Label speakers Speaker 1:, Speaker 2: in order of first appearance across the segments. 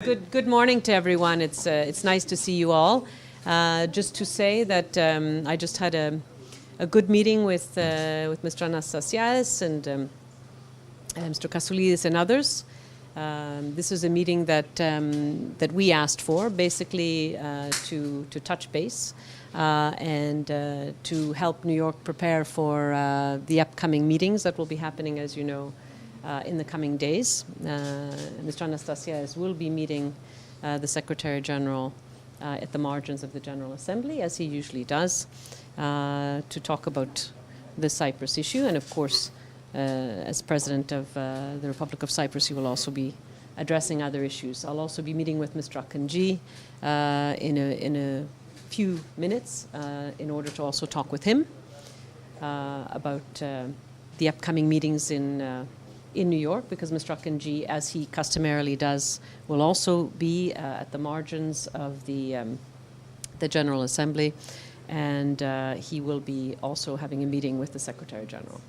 Speaker 1: Good morning to everyone. It's nice to see you all. Just to say that I just had a good meeting with Mr. Anastasiades and Mr. Kassoulidis and others. This is a meeting that we asked for, basically to touch base and to help New York prepare for the upcoming meetings that will be happening, as you know, in the coming days. Mr. Anastasiades will be meeting the Secretary General at the margins of the General Assembly, as he usually does, to talk about the Cyprus issue. And of course, as President of the Republic of Cyprus, he will also be addressing other issues. I'll also be meeting with Mr. Akanji in a few minutes in order to also talk with him about the upcoming meetings in New York, because Mr. Akanji, as he customarily does, will also be at the margins of the General Assembly, and he will be also having a meeting with the Secretary General.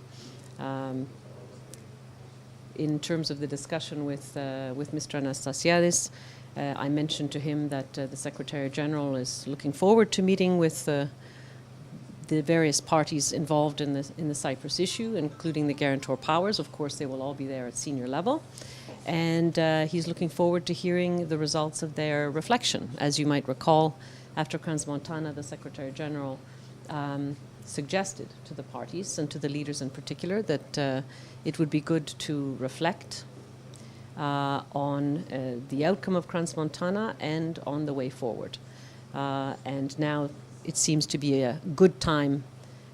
Speaker 1: In terms of the discussion with Mr. Anastasiades, I mentioned to him that the Secretary General is looking forward to meeting with the various parties involved in the Cyprus issue, including the guarantor powers. Of course, they will all be there at senior level. And he's looking forward to hearing the results of their reflection. As you might recall, after Crans-Montana, the Secretary General suggested to the parties and to the leaders in particular that it would be good to reflect on the outcome of Crans-Montana and on the way forward. And now it seems to be a good time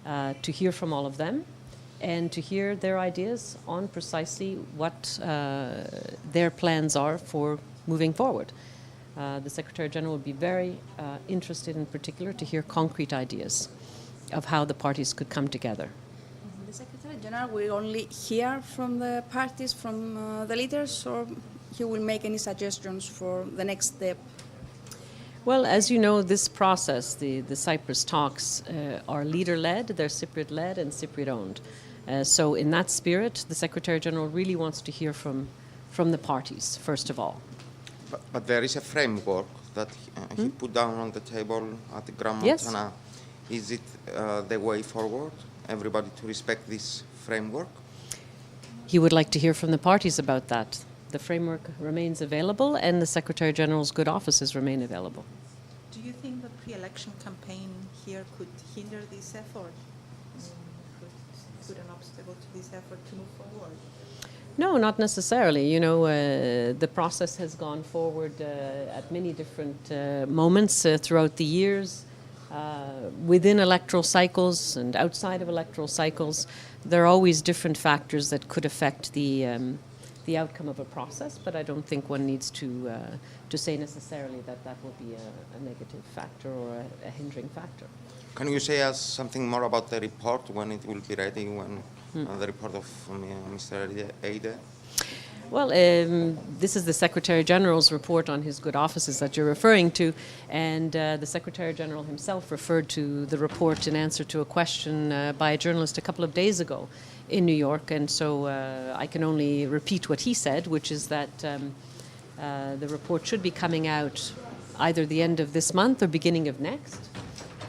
Speaker 1: to hear from all of them and to hear their ideas on precisely what their plans are for moving forward. The Secretary General will be very interested in particular to hear concrete ideas of how the parties could come together.
Speaker 2: The Secretary General will only hear from the parties, from the leaders, or he will make any suggestions for the next step?
Speaker 1: Well, as you know, this process, the Cyprus talks, are leader-led, they're Cypriot-led and Cypriot-owned. So in that spirit, the Secretary General really wants to hear from the parties, first of all.
Speaker 3: But there is a framework that he put down on the table at the Crans-Montana. Yes. Is it the way forward, everybody to respect this framework?
Speaker 1: He would like to hear from the parties about that. The framework remains available and the Secretary General's good offices remain available.
Speaker 4: Do you think the pre-election campaign here could hinder this effort? Could an obstacle to this effort to move forward?
Speaker 1: No, not necessarily. You know, the process has gone forward at many different moments throughout the years. Within electoral cycles and outside of electoral cycles, there are always different factors that could affect the outcome of a process, but I don't think one needs to say necessarily that will be a negative factor or a hindering factor.
Speaker 3: Can you say us something more about the report, when it will be ready, when the report of Mr. Eide?
Speaker 1: Well, this is the Secretary General's report on his good offices that you're referring to, and the Secretary General himself referred to the report in answer to a question by a journalist a couple of days ago in New York, and so I can only repeat what he said, which is that the report should be coming out either the end of this month or beginning of next,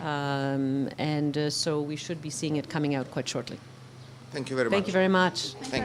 Speaker 1: and so we should be seeing it coming out quite shortly.
Speaker 3: Thank you very much.
Speaker 1: Thank you very much.
Speaker 3: Thank you.